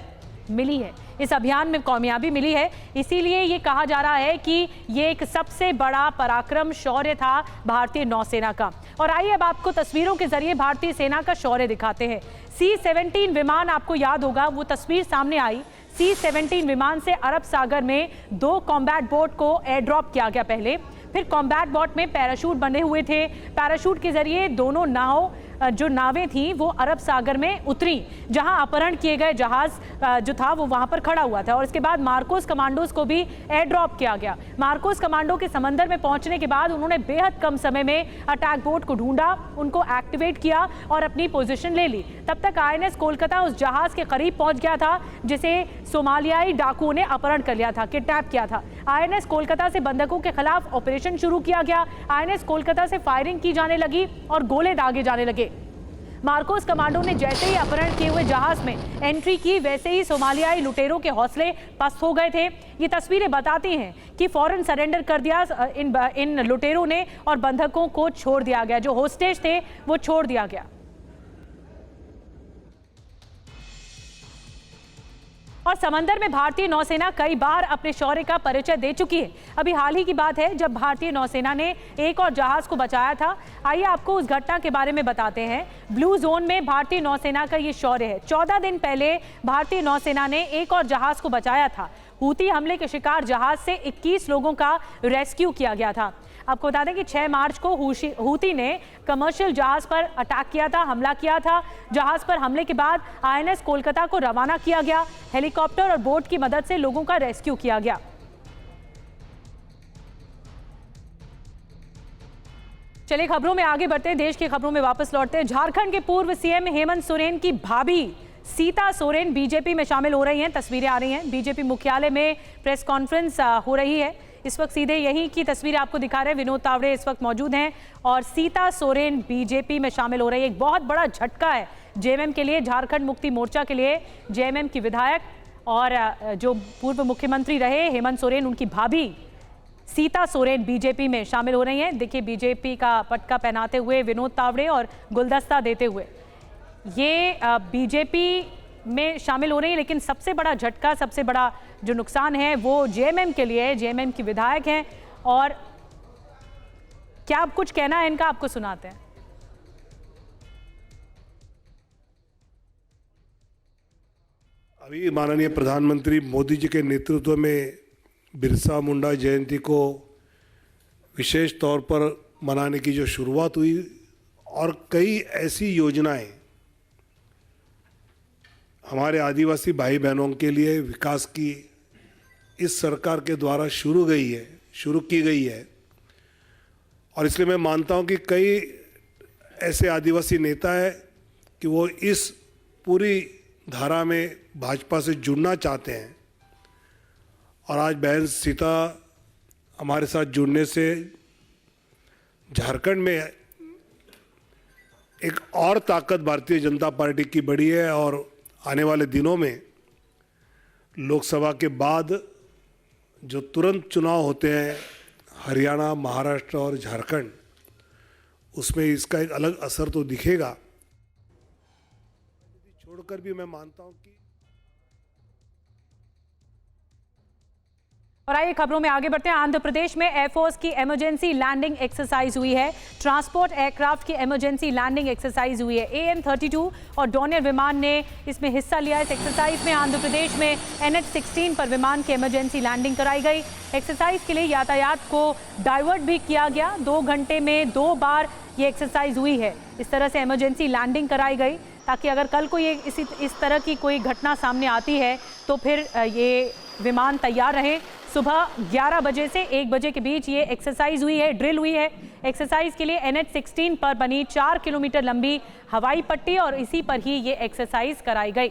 मिली है। इस अभियान में कामयाबी मिली है, इसीलिए ये कहा जा रहा है कि ये एक सबसे बड़ा पराक्रम शौर्य था भारतीय नौसेना का। और आइए अब आपको तस्वीरों के जरिए भारतीय सेना का शौर्य दिखाते हैं। C-17 विमान, आपको याद होगा वो तस्वीर सामने आई। C-17 विमान से अरब सागर में 2 कॉम्बैट बोट को एयर ड्रॉप किया गया पहले, फिर कॉम्बैट बोट में पैराशूट बंधे हुए थे। पैराशूट के जरिए दोनों जो नावें थी वो अरब सागर में उतरी, जहां अपहरण किए गए जहाज जो था वो वहां पर खड़ा हुआ था। और इसके बाद मार्कोस कमांडोज को भी एयर ड्रॉप किया गया। मार्कोस कमांडो के समंदर में पहुंचने के बाद उन्होंने बेहद कम समय में अटैक बोट को ढूंढा, उनको एक्टिवेट किया और अपनी पोजीशन ले ली। तब तक INS कोलकाता उस जहाज के करीब पहुंच गया था जिसे सोमालियाई डाकुओं ने अपहरण कर लिया था, किडनैप किया था। INS कोलकाता से बंधकों के खिलाफ ऑपरेशन शुरू किया गया। INS कोलकाता से फायरिंग की जाने लगी और गोले दागे जाने लगे। मार्कोस कमांडो ने जैसे ही अपहरण किए हुए जहाज में एंट्री की, वैसे ही सोमालियाई लुटेरों के हौसले पस्त हो गए थे। ये तस्वीरें बताती हैं कि फौरन सरेंडर कर दिया इन लुटेरों ने और बंधकों को छोड़ दिया गया। जो होस्टेज थे वो छोड़ दिया गया। और समंदर में भारतीय नौसेना कई बार अपने शौर्य का परिचय दे चुकी है। अभी हाल ही की बात है जब भारतीय नौसेना ने एक और जहाज को बचाया था। आइए आपको उस घटना के बारे में बताते हैं। ब्लू जोन में भारतीय नौसेना का ये शौर्य है। 14 दिन पहले भारतीय नौसेना ने एक और जहाज को बचाया था। हूती हमले के शिकार जहाज से 21 लोगों का रेस्क्यू किया गया था। आपको बता दें कि 6 मार्च को हूती ने कमर्शियल जहाज पर अटैक किया था, हमला किया था। जहाज पर हमले के बाद INS कोलकाता को रवाना किया गया। हेलीकॉप्टर और बोट की मदद से लोगों का रेस्क्यू किया गया। चलिए खबरों में आगे बढ़ते हैं, देश की खबरों में वापस लौटते हैं। झारखंड के पूर्व CM हेमंत सोरेन की भाभी सीता सोरेन बीजेपी में शामिल हो रही हैं। तस्वीरें आ रही हैं, बीजेपी मुख्यालय में प्रेस कॉन्फ्रेंस हो रही है। इस वक्त सीधे यहीं की तस्वीरें आपको दिखा रहे हैं। विनोद तावड़े इस वक्त मौजूद हैं और सीता सोरेन बीजेपी में शामिल हो रही है। एक बहुत बड़ा झटका है JMM के लिए, झारखंड मुक्ति मोर्चा के लिए। JMM की विधायक और जो पूर्व मुख्यमंत्री रहे हेमंत सोरेन, उनकी भाभी सीता सोरेन बीजेपी में शामिल हो रही हैं। देखिए बीजेपी का पटका पहनाते हुए विनोद तावड़े और गुलदस्ता देते हुए ये बीजेपी में शामिल हो रही है। लेकिन सबसे बड़ा झटका, सबसे बड़ा जो नुकसान है वो JMM के लिए है। JMM की विधायक हैं और क्या आप कुछ कहना है इनका, आपको सुनाते हैं। अभी माननीय प्रधानमंत्री मोदी जी के नेतृत्व में बिरसा मुंडा जयंती को विशेष तौर पर मनाने की जो शुरुआत हुई और कई ऐसी योजनाएं हमारे आदिवासी भाई बहनों के लिए विकास की इस सरकार के द्वारा शुरू की गई है। और इसलिए मैं मानता हूं कि कई ऐसे आदिवासी नेता हैं कि वो इस पूरी धारा में भाजपा से जुड़ना चाहते हैं। और आज बहन सीता हमारे साथ जुड़ने से झारखंड में एक और ताकत भारतीय जनता पार्टी की बढ़ी है। और आने वाले दिनों में लोकसभा के बाद जो तुरंत चुनाव होते हैं हरियाणा, महाराष्ट्र और झारखंड, उसमें इसका एक अलग असर तो दिखेगा। छोड़कर भी मैं मानता हूं कि और आइए खबरों में आगे बढ़ते हैं। आंध्र प्रदेश में एयरफोर्स की इमरजेंसी लैंडिंग एक्सरसाइज हुई है। ट्रांसपोर्ट एयरक्राफ्ट की इमरजेंसी लैंडिंग एक्सरसाइज हुई है। AN-32 और डॉनियर विमान ने इसमें हिस्सा लिया। इस एक्सरसाइज में आंध्र प्रदेश में NH-16 पर विमान की इमरजेंसी लैंडिंग कराई गई। एक्सरसाइज के लिए यातायात को डाइवर्ट भी किया गया। 2 घंटे में 2 बार ये एक्सरसाइज हुई है। इस तरह से इमरजेंसी लैंडिंग कराई गई ताकि अगर कल को ये इस तरह की कोई घटना सामने आती है तो फिर ये विमान तैयार रहे। सुबह 11 बजे से 1 बजे के बीच ये एक्सरसाइज हुई है, ड्रिल हुई है। एक्सरसाइज के लिए NH-16 पर बनी 4 किलोमीटर लंबी हवाई पट्टी और इसी पर ही ये एक्सरसाइज कराई गई।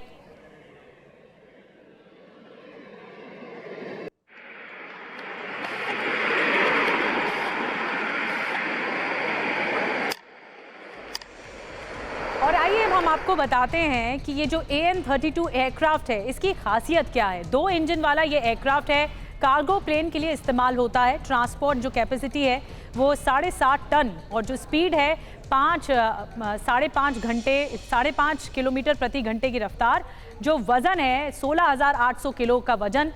और आइए अब हम आपको बताते हैं कि ये जो AN-32 एयरक्राफ्ट है इसकी खासियत क्या है। 2 इंजन वाला ये एयरक्राफ्ट है, कार्गो प्लेन के लिए इस्तेमाल होता है। ट्रांसपोर्ट जो कैपेसिटी है वो 7.5 टन और जो स्पीड है 5.5 किलोमीटर प्रति घंटे की रफ्तार। जो वज़न है 16,800 किलो का वज़न,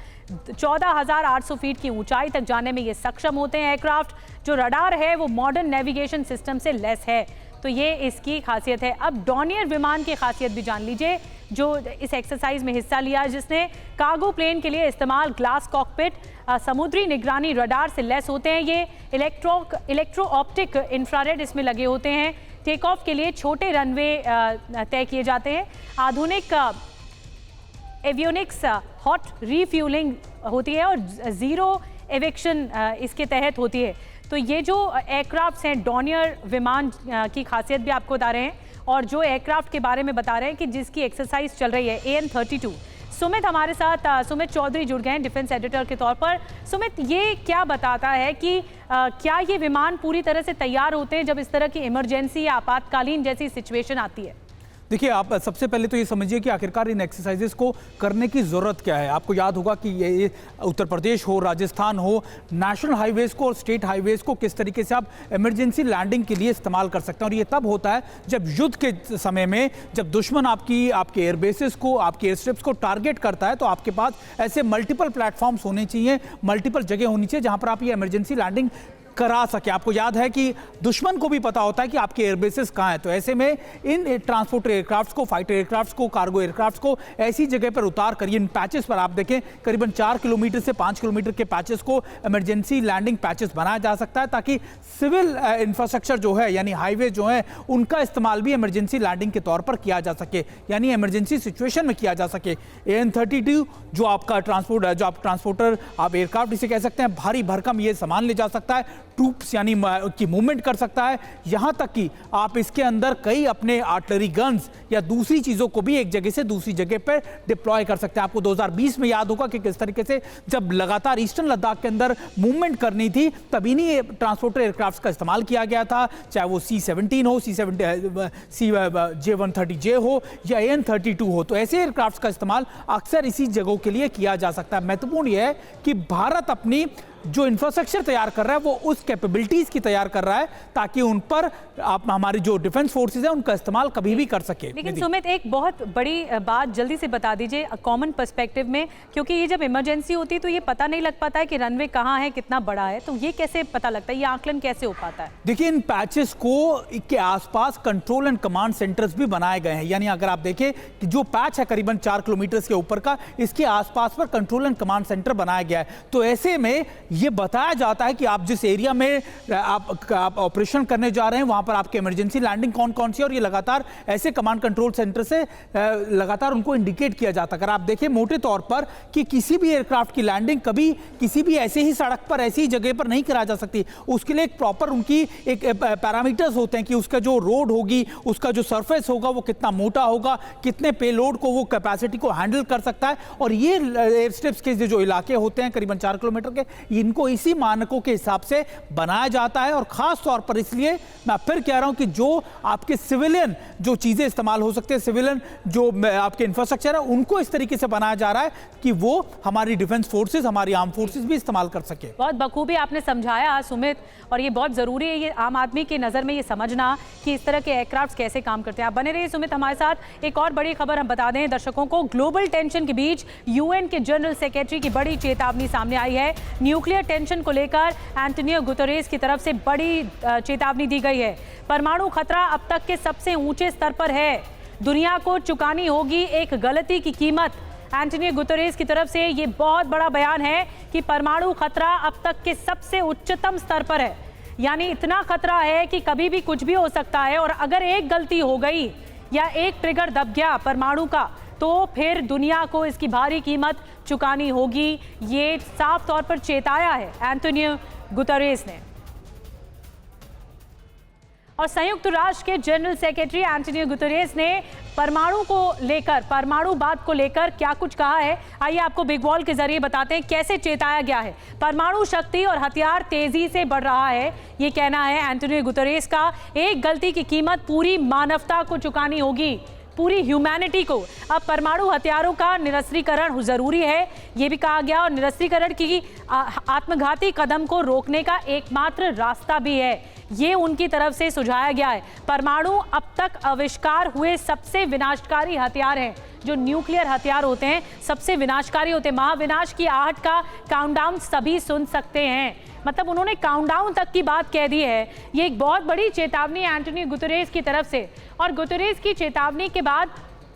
14,800 फीट की ऊंचाई तक जाने में ये सक्षम होते हैं एयरक्राफ्ट। जो रडार है वो मॉडर्न नेविगेशन सिस्टम से लैस है, तो ये इसकी खासियत है। अब डॉनियर विमान की खासियत भी जान लीजिए जो इस एक्सरसाइज में हिस्सा लिया, जिसने कार्गो प्लेन के लिए इस्तेमाल ग्लास कॉकपिट, समुद्री निगरानी रडार से लैस होते हैं। ये इलेक्ट्रो ऑप्टिक इंफ्रारेड इसमें लगे होते हैं। टेक ऑफ के लिए छोटे रनवे तय किए जाते हैं। आधुनिक एवियोनिक्स हॉट रीफ्यूलिंग होती है और ज़ीरो एविक्शन इसके तहत होती है। तो ये जो एयरक्राफ्ट्स हैं डॉनियर विमान की खासियत भी आपको बता रहे हैं और जो एयरक्राफ्ट के बारे में बता रहे हैं कि जिसकी एक्सरसाइज चल रही है AN-32। सुमित हमारे साथ, सुमित चौधरी जुड़ गए हैं डिफेंस एडिटर के तौर पर। सुमित, ये क्या बताता है कि क्या ये विमान पूरी तरह से तैयार होते हैं जब इस तरह की इमरजेंसी या आपातकालीन जैसी सिचुएशन आती है? देखिए, आप सबसे पहले तो ये समझिए कि आखिरकार इन एक्सरसाइजेस को करने की ज़रूरत क्या है। आपको याद होगा कि ये उत्तर प्रदेश हो, राजस्थान हो, नेशनल हाईवेज़ को और स्टेट हाईवेज़ को किस तरीके से आप इमरजेंसी लैंडिंग के लिए इस्तेमाल कर सकते हैं। और ये तब होता है जब युद्ध के समय में, जब दुश्मन आपके एयरबेसेस को, आपके एयर स्ट्रिप्स को टारगेट करता है, तो आपके पास ऐसे मल्टीपल प्लेटफॉर्म्स होने चाहिए, मल्टीपल जगह होनी चाहिए जहाँ पर आप ये इमरजेंसी लैंडिंग करा सके। आपको याद है कि दुश्मन को भी पता होता है कि आपके एयरबेसेस कहाँ हैं, तो ऐसे में इन ट्रांसपोर्ट एयरक्राफ्ट्स को, फाइटर एयरक्राफ्ट्स को, कार्गो एयरक्राफ्ट्स को ऐसी जगह पर उतार कर, इन पैचेस पर आप देखें करीबन 4 किलोमीटर से 5 किलोमीटर के पैचेस को इमरजेंसी लैंडिंग पैचेस बनाया जा सकता है ताकि सिविल इंफ्रास्ट्रक्चर जो है यानी हाईवे जो है उनका इस्तेमाल भी इमरजेंसी लैंडिंग के तौर पर किया जा सके, यानी इमरजेंसी सिचुएशन में किया जा सके। AN-32 जो आपका ट्रांसपोर्टर आप एयरक्राफ्ट इसे कह सकते हैं, भारी भरकम ये सामान ले जा सकता है, ट्रूप्स यानी की मूवमेंट कर सकता है। यहां तक कि आप इसके अंदर कई अपने आर्टिलरी गन्स या दूसरी चीजों को भी एक जगह से दूसरी जगह पर डिप्लॉय कर सकते हैं। आपको 2020 में याद होगा कि किस तरीके से जब लगातार ईस्टर्न लद्दाख के अंदर मूवमेंट करनी थी तब इन्हीं ट्रांसपोर्टर एयरक्राफ्ट का इस्तेमाल किया गया था, चाहे वो C-17 हो, J-130J हो या AN-32 हो। तो ऐसे एयरक्राफ्ट का इस्तेमाल अक्सर इसी जगहों के लिए किया जा सकता है। महत्वपूर्ण यह है कि भारत अपनी जो इंफ्रास्ट्रक्चर तैयार कर रहा है वो उस कैपेबिलिटीज की तैयार कर रहा है ताकि उन पर आप हमारी जो डिफेंस फोर्सेस है उनका इस्तेमाल कभी भी कर सके। लेकिन सुमित, एक बहुत बड़ी बात जल्दी से बता दीजिए कॉमन पर्सपेक्टिव में, क्योंकि ये जब इमरजेंसी होती है तो ये पता नहीं लग पाता है कि रनवे कहाँ है, कितना बड़ा है, तो ये कैसे पता लगता है, ये आकलन कैसे हो पाता है? देखिए, इन पैचेस को के आसपास कंट्रोल एंड कमांड सेंटर्स भी बनाए गए हैं। यानी अगर आप देखें कि जो पैच है करीबन 4 किलोमीटर के ऊपर का, इसके आसपास पर कंट्रोल एंड कमांड सेंटर बनाया गया है। तो ऐसे में ये बताया जाता है कि आप जिस एरिया में आप ऑपरेशन करने जा रहे हैं वहां पर आपके इमरजेंसी लैंडिंग कौन कौन सी है, और ये लगातार ऐसे कमांड कंट्रोल सेंटर से लगातार उनको इंडिकेट किया जाता है। अगर आप देखें मोटे तौर पर कि किसी भी एयरक्राफ्ट की लैंडिंग कभी किसी भी ऐसे ही सड़क पर, ऐसी जगह पर नहीं करा जा सकती। उसके लिए एक प्रॉपर उनकी एक पैरामीटर्स होते हैं कि उसका जो रोड होगी, उसका जो सरफेस होगा वो कितना मोटा होगा, कितने पेलोड को वो कैपेसिटी को हैंडल कर सकता है। और ये एयर स्ट्रिप्स के जो इलाके होते हैं करीबन 4 किलोमीटर के, इनको इसी मानकों के हिसाब से बनाया जाता है। और ख़ास तौर पर इसलिए मैं फिर कह रहा हूं कि जो आपके सिविलियन जो चीज़ें इस्तेमाल हो सकते हैं, सिविलियन जो आपके इंफ्रास्ट्रक्चर है, उनको इस तरीके से बनाया जा रहा है कि वो हमारी डिफेंस फोर्सेज, हमारी आर्म फोर्सेज भी इस्तेमाल कर सके। बहुत बखूबी आपने समझाया सुमित, और ये बहुत ज़रूरी है ये आम आदमी की नज़र में ये समझना कि इस तरह के एयरक्राफ्ट कैसे काम करते हैं। आप बने रहिए सुमित हमारे साथ। एक और बड़ी खबर हम बता दें दर्शकों को, ग्लोबल टेंशन के बीच यूएन के जनरल सेक्रेटरी की बड़ी चेतावनी सामने आई है। न्यूक्लियर टेंशन को लेकर एंटोनियो गुतेरेस की तरफ से बड़ी चेतावनी दी गई है। परमाणु खतरा अब तक के सबसे ऊंचे स्तर पर है, दुनिया को चुकानी होगी एक गलती की कीमत। एंटोनियो गुतेरेस की तरफ से ये बहुत बड़ा बयान है कि परमाणु खतरा अब तक के सबसे उच्चतम स्तर पर है, यानी इतना खतरा है कि कभी भी कुछ भी हो सकता है, और अगर एक गलती हो गई या एक ट्रिगर दब गया परमाणु का, तो फिर दुनिया को इसकी भारी कीमत चुकानी होगी। ये साफ तौर पर चेताया है एंटोनियो गुतेरेस ने। और संयुक्त राष्ट्र के जनरल सेक्रेटरी एंटोनियो गुतेरेस ने परमाणु को लेकर, परमाणु बात को लेकर क्या कुछ कहा है, आइए आपको बिग वॉल के जरिए बताते हैं कैसे चेताया गया है। परमाणु शक्ति और हथियार तेजी से बढ़ रहा है, ये कहना है एंटोनियो गुतेरेस का। एक गलती की कीमत पूरी मानवता को चुकानी होगी, पूरी ह्यूमैनिटी को। अब परमाणु हथियारों का निरस्त्रीकरण जरूरी है, ये भी कहा गया, और निरस्त्रीकरण की आत्मघाती कदम को रोकने का एकमात्र रास्ता भी है, ये उनकी तरफ से सुझाया गया है। परमाणु अब तक आविष्कार हुए सबसे विनाशकारी हथियार हैं। जो न्यूक्लियर हथियार होते हैं सबसे विनाशकारी होते हैं। महाविनाश की आहट का काउंटडाउन सभी सुन सकते हैं, मतलब उन्होंने काउंटडाउन तक की बात कह दी है। ये एक बहुत बड़ी चेतावनी एंटोनियो गुतेरेस की तरफ से, और गुतेरेस की चेतावनी के बाद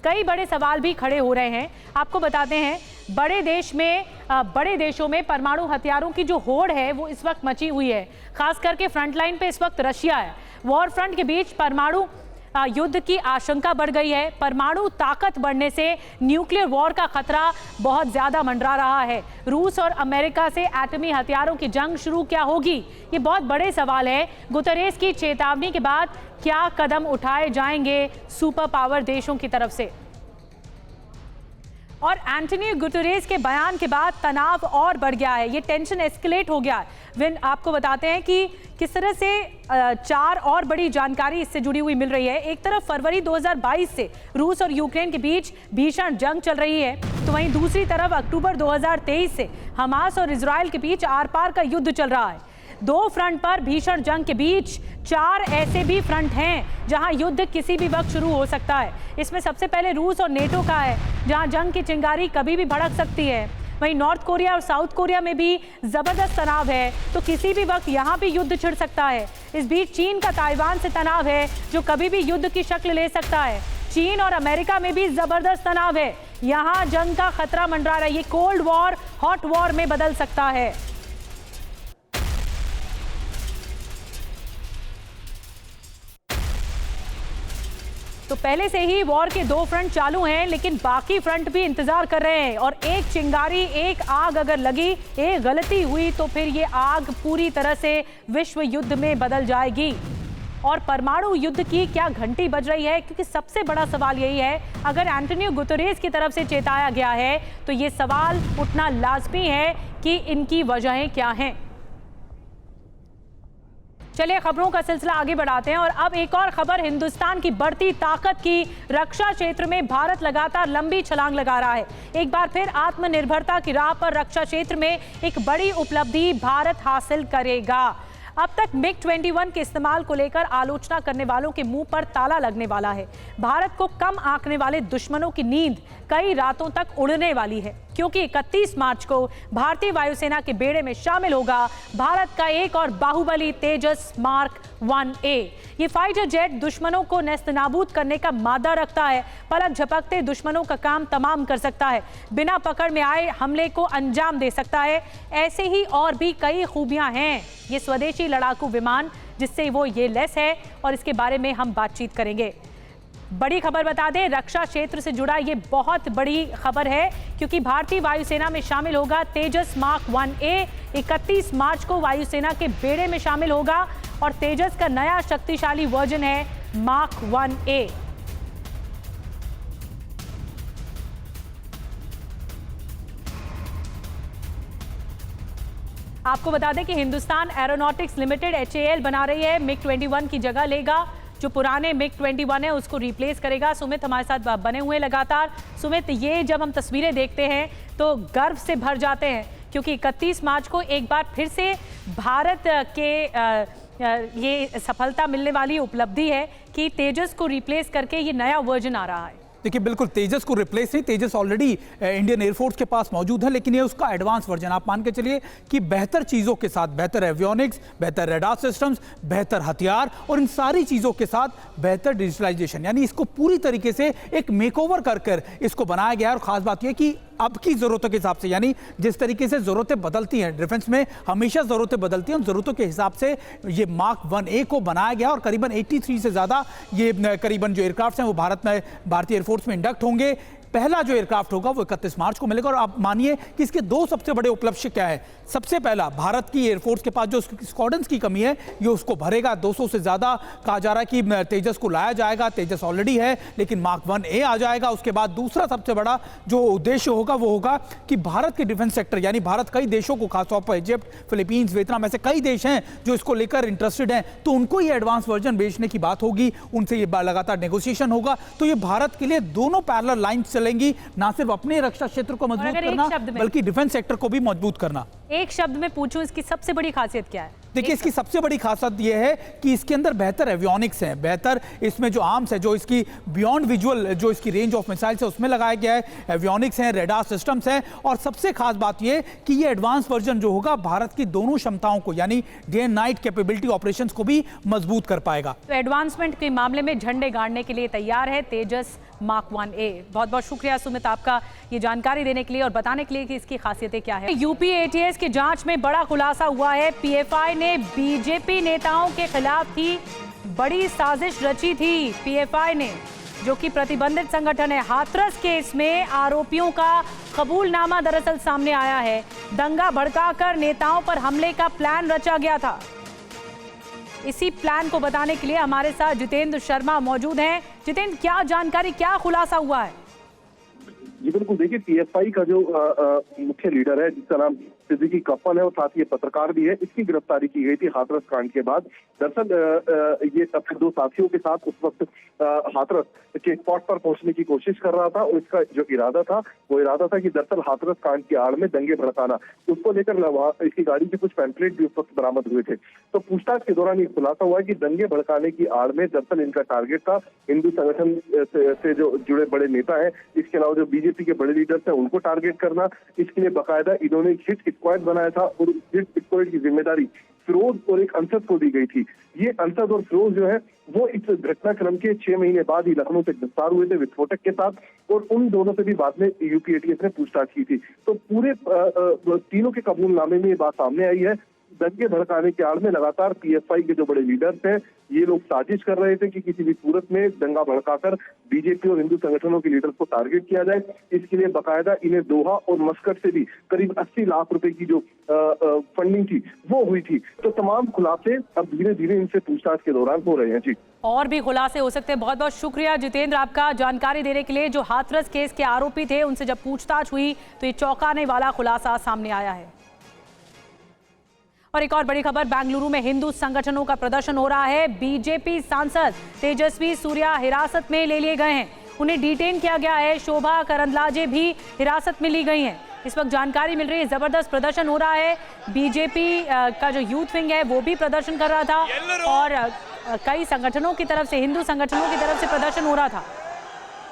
कई बड़े सवाल भी खड़े हो रहे हैं। आपको बताते हैं, बड़े देशों में परमाणु हथियारों की जो होड़ है वो इस वक्त मची हुई है। खास करके फ्रंटलाइन पे इस वक्त रशिया है। वॉर फ्रंट के बीच परमाणु युद्ध की आशंका बढ़ गई है। परमाणु ताकत बढ़ने से न्यूक्लियर वॉर का खतरा बहुत ज्यादा मंडरा रहा है। रूस और अमेरिका से एटमी हथियारों की जंग शुरू क्या होगी, ये बहुत बड़े सवाल है। गुतेरेस की चेतावनी के बाद क्या कदम उठाए जाएंगे सुपर पावर देशों की तरफ से। और एंटोनियो गुतेरेस के बयान के बाद तनाव और बढ़ गया है, ये टेंशन एस्केलेट हो गया है। विन आपको बताते हैं कि किस तरह से 4 और बड़ी जानकारी इससे जुड़ी हुई मिल रही है। एक तरफ फरवरी 2022 से रूस और यूक्रेन के बीच भीषण जंग चल रही है, तो वहीं दूसरी तरफ अक्टूबर 2023 से हमास और इजराइल के बीच आर पार का युद्ध चल रहा है। 2 फ्रंट पर भीषण जंग के बीच 4 ऐसे भी फ्रंट हैं जहां युद्ध किसी भी वक्त शुरू हो सकता है। इसमें सबसे पहले रूस और नेटो का है, जहां जंग की चिंगारी कभी भी भड़क सकती है। वहीं नॉर्थ कोरिया और साउथ कोरिया में भी जबरदस्त तनाव है, तो किसी भी वक्त यहां भी युद्ध छिड़ सकता है। इस बीच चीन का ताइवान से तनाव है, जो कभी भी युद्ध की शक्ल ले सकता है। चीन और अमेरिका में भी जबरदस्त तनाव है, यहां जंग का खतरा मंडरा रहा है। ये कोल्ड वॉर हॉट वॉर में बदल सकता है। तो पहले से ही वॉर के 2 फ्रंट चालू हैं, लेकिन बाकी फ्रंट भी इंतजार कर रहे हैं। और एक चिंगारी, एक आग अगर लगी, एक गलती हुई, तो फिर ये आग पूरी तरह से विश्व युद्ध में बदल जाएगी। और परमाणु युद्ध की क्या घंटी बज रही है, क्योंकि सबसे बड़ा सवाल यही है, अगर एंटोनियो गुतेरेस की तरफ से चेताया गया है तो ये सवाल उठना लाजमी है कि इनकी वजहें क्या हैं। चलिए खबरों का सिलसिला आगे बढ़ाते हैं, और अब एक और खबर, हिंदुस्तान की बढ़ती ताकत की। रक्षा क्षेत्र में भारत लगातार लंबी छलांग लगा रहा है। एक बार फिर आत्मनिर्भरता की राह पर रक्षा क्षेत्र में एक बड़ी उपलब्धि भारत हासिल करेगा। अब तक MiG-21 के इस्तेमाल को लेकर आलोचना करने वालों के मुंह पर ताला लगने वाला है। भारत को कम आंकने वाले दुश्मनों की नींद कई रातों तक उड़ने वाली है, क्योंकि 31 मार्च को भारतीय वायुसेना के बेड़े में शामिल होगा भारत का एक और बाहुबली तेजस मार्क 1A। ये फाइटर जेट दुश्मनों को नेस्तनाबूद करने का मादा रखता है, पलक झपकते दुश्मनों का काम तमाम कर सकता है, बिना पकड़ में आए हमले को अंजाम दे सकता है। ऐसे ही और भी कई खूबियां हैं ये स्वदेशी लड़ाकू विमान, जिससे वो ये लेस है, और इसके बारे में हम बातचीत करेंगे। बड़ी खबर बता दें, रक्षा क्षेत्र से जुड़ा ये बहुत बड़ी खबर है, क्योंकि भारतीय वायुसेना में शामिल होगा तेजस मार्क 1A। 31 मार्च को वायुसेना के बेड़े में शामिल होगा, और तेजस का नया शक्तिशाली वर्जन है मार्क 1A। आपको बता दें कि हिंदुस्तान एरोनॉटिक्स लिमिटेड HAL बना रही है, MiG-21 की जगह लेगा। जो पुराने MiG-21 है उसको रिप्लेस करेगा। सुमित हमारे साथ बने हुए लगातार। सुमित, ये जब हम तस्वीरें देखते हैं तो गर्व से भर जाते हैं, क्योंकि 31 मार्च को एक बार फिर से भारत के ये सफलता मिलने वाली उपलब्धि है कि तेजस को रिप्लेस करके ये नया वर्जन आ रहा है। देखिए, बिल्कुल तेजस को रिप्लेस नहीं, तेजस ऑलरेडी इंडियन एयरफोर्स के पास मौजूद है, लेकिन ये उसका एडवांस वर्जन। आप मान के चलिए कि बेहतर चीज़ों के साथ, बेहतर एवियोनिक्स, बेहतर रडार सिस्टम्स, बेहतर हथियार और इन सारी चीज़ों के साथ बेहतर डिजिटलाइजेशन, यानी इसको पूरी तरीके से एक मेकओवर कर इसको बनाया गया है। और ख़ास बात यह कि अब की ज़रूरतों के हिसाब से, यानी जिस तरीके से ज़रूरतें बदलती हैं, डिफेंस में हमेशा ज़रूरतें बदलती हैं, उन ज़रूरतों के हिसाब से ये मार्क 1A को बनाया गया और करीबन 83 से ज़्यादा ये करीबन जो एयरक्राफ्ट हैं वो भारतीय एयरफोर्स में इंडक्ट होंगे। पहला जो एयरक्राफ्ट होगा वो 31 मार्च को मिलेगा। और आप मानिए कि इसके दो सबसे बड़े उपलक्ष्य क्या है। सबसे पहला, भारत की एयरफोर्स के पास जो स्क्वाड्रन्स की कमी है ये उसको भरेगा। 200 से ज़्यादा कहा जा रहा है कि तेजस को लाया जाएगा। तेजस ऑलरेडी है, लेकिन मार्क 1A आ जाएगा। उसके बाद दूसरा सबसे बड़ा जो उद्देश्य होगा वो होगा कि भारत के डिफेंस सेक्टर, यानी भारत कई देशों को, खासतौर पर इजिप्ट, फिलीपींस, वियतनाम, ऐसे कई देश हैं जो इसको लेकर इंटरेस्टेड हैं, तो उनको ये एडवांस वर्जन बेचने की बात होगी, उनसे ये लगातार नेगोशिएशन होगा। तो ये भारत के लिए दोनों पैरेलल लाइन्स चलेंगी, ना सिर्फ अपने रक्षा क्षेत्र को मजबूत करना बल्कि डिफेंस सेक्टर को भी मजबूत करना। एक शब्द में पूछूं, इसकी सबसे बड़ी खासियत क्या है? देखिए, इसकी सबसे बड़ी खासियत यह है कि इसके अंदर बेहतर एवियोनिक्स है, बेहतर इसमें जो आर्म्स है, जो इसकी बियॉन्ड विजुअल जो इसकी रेंज ऑफ मिसाइल्स है उसमें लगाया गया है, एवियोनिक्स है, रेडार सिस्टम्स हैं। और सबसे खास बात यह कि ये एडवांस वर्जन जो होगा भारत की दोनों क्षमताओं को, यानी day and night capability operations को भी मजबूत कर पाएगा। तो एडवांसमेंट के मामले में झंडे गाड़ने के लिए तैयार है तेजस मार्क 1A। बहुत बहुत शुक्रिया सुमित आपका ये जानकारी देने के लिए और बताने के लिए कि इसकी खासियतें क्या है। यूपी ATS की जांच में बड़ा खुलासा हुआ है। PFI ने बीजेपी नेताओं के खिलाफ की बड़ी साजिश रची थी। PFI ने, जो कि प्रतिबंधित संगठन है, हाथरस केस में आरोपियों का कबूलनामा दरअसल सामने आया है। दंगा भड़काकर नेताओं पर हमले का प्लान रचा गया था। इसी प्लान को बताने के लिए हमारे साथ जितेंद्र शर्मा मौजूद हैं। जितेंद्र, क्या जानकारी, क्या खुलासा हुआ है? जी बिल्कुल, देखिए PFI का जो मुख्य लीडर है जिसका नाम सिद्दीकी कप्पन है और साथ ही पत्रकार भी है, इसकी गिरफ्तारी की गई थी हाथरस कांड के बाद। दरअसल ये अपने दो साथियों के साथ उस वक्त हाथरस के स्पॉट पर पहुंचने की कोशिश कर रहा था और इसका जो इरादा था वो इरादा था कि दरअसल हाथरस कांड की आड़ में दंगे भड़काना। उसको लेकर इसकी गाड़ी के कुछ पैम्पलेट भी उस वक्त बरामद हुए थे। तो पूछताछ के दौरान ये खुलासा हुआ कि दंगे भड़काने की आड़ में दरअसल इनका टारगेट था हिंदू संगठन से जो जुड़े बड़े नेता है, इसके अलावा जो बीजेपी के बड़े लीडर्स हैं उनको टारगेट करना। इसके लिए बाकायदा इन्होंने हिट स्क्वाड बनाया था और हिट स्क्वाड की जिम्मेदारी फिरोज और एक अंसद को दी गई थी। ये अंसद और फिरोज जो है वो इस घटनाक्रम के 6 महीने बाद ही लखनऊ से गिरफ्तार हुए थे विस्फोटक के साथ और उन दोनों से भी बाद में यूपी ATS ने पूछताछ की थी। तो पूरे तीनों के कबूलनामे में ये बात सामने आई है। दंगे भड़काने के आड़ में लगातार PFI के जो बड़े लीडर्स हैं ये लोग साजिश कर रहे थे कि किसी भी सूरत में दंगा भड़काकर बीजेपी और हिंदू संगठनों के लीडर्स को टारगेट किया जाए। इसके लिए बाकायदा इन्हें दोहा और मस्कट से भी करीब 80 लाख रुपए की जो फंडिंग थी वो हुई थी। तो तमाम खुलासे अब धीरे धीरे इनसे पूछताछ के दौरान हो रहे हैं। जी, और भी खुलासे हो सकते हैं। बहुत बहुत शुक्रिया जितेंद्र आपका जानकारी देने के लिए। जो हाथरस केस के आरोपी थे उनसे जब पूछताछ हुई तो ये चौंकाने वाला खुलासा सामने आया है। और एक और बड़ी खबर, बेंगलुरु में हिंदू संगठनों का प्रदर्शन हो रहा है। बीजेपी सांसद तेजस्वी सूर्या हिरासत में ले लिए गए हैं, उन्हें डिटेन किया गया है। शोभा करंदलाजे भी हिरासत में ली गई हैं। इस वक्त जानकारी मिल रही है जबरदस्त प्रदर्शन हो रहा है। बीजेपी का जो यूथ विंग है वो भी प्रदर्शन कर रहा था और कई संगठनों की तरफ से, हिंदू संगठनों की तरफ से प्रदर्शन हो रहा था।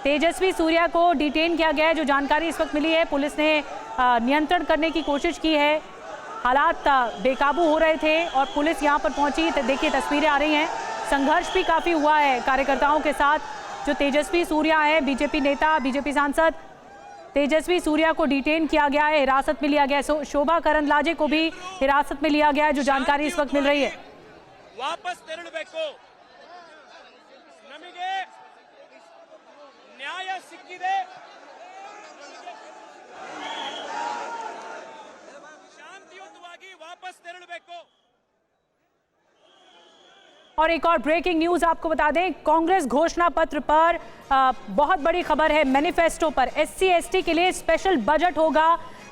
तेजस्वी सूर्या को डिटेन किया गया है। जो जानकारी इस वक्त मिली है, पुलिस ने नियंत्रण करने की कोशिश की है। हालात बेकाबू हो रहे थे और पुलिस यहां पर पहुंची। देखिए तस्वीरें आ रही हैं। संघर्ष भी काफ़ी हुआ है कार्यकर्ताओं के साथ। जो तेजस्वी सूर्या है, बीजेपी नेता, बीजेपी सांसद तेजस्वी सूर्या को डिटेन किया गया है, हिरासत में लिया गया है। शोभा करंदलाजे को भी हिरासत में लिया गया है, जो जानकारी इस वक्त मिल रही है। वापस तेरळಬೇಕು, ನಮಗೆ ನ್ಯಾಯ ಸಿಕ್ಕಿದೆ, ಶಾಂತಿಯುತವಾಗಿ ವಾಪಸ್ ತೆರಳಬೇಕು। और एक और ब्रेकिंग न्यूज आपको बता दें, कांग्रेस घोषणा पत्र पर बहुत बड़ी खबर है। मैनिफेस्टो पर SC ST के लिए स्पेशल बजट होगा।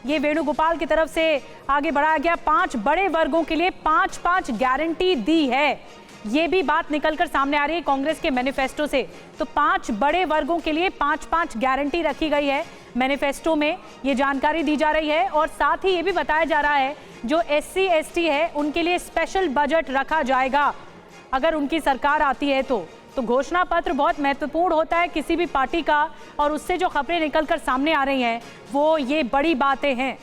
ये वेणुगोपाल की तरफ से आगे बढ़ाया गया। 5 बड़े वर्गों के लिए 5-5 गारंटी दी है, ये भी बात निकलकर सामने आ रही है कांग्रेस के मैनिफेस्टो से। तो 5 बड़े वर्गों के लिए 5-5 गारंटी रखी गई है मैनिफेस्टो में, ये जानकारी दी जा रही है। और साथ ही ये भी बताया जा रहा है जो SC ST है उनके लिए स्पेशल बजट रखा जाएगा अगर उनकी सरकार आती है तो घोषणा पत्र बहुत महत्वपूर्ण होता है किसी भी पार्टी का, और उससे जो खबरें निकलकर सामने आ रही हैं वो ये बड़ी बातें हैं।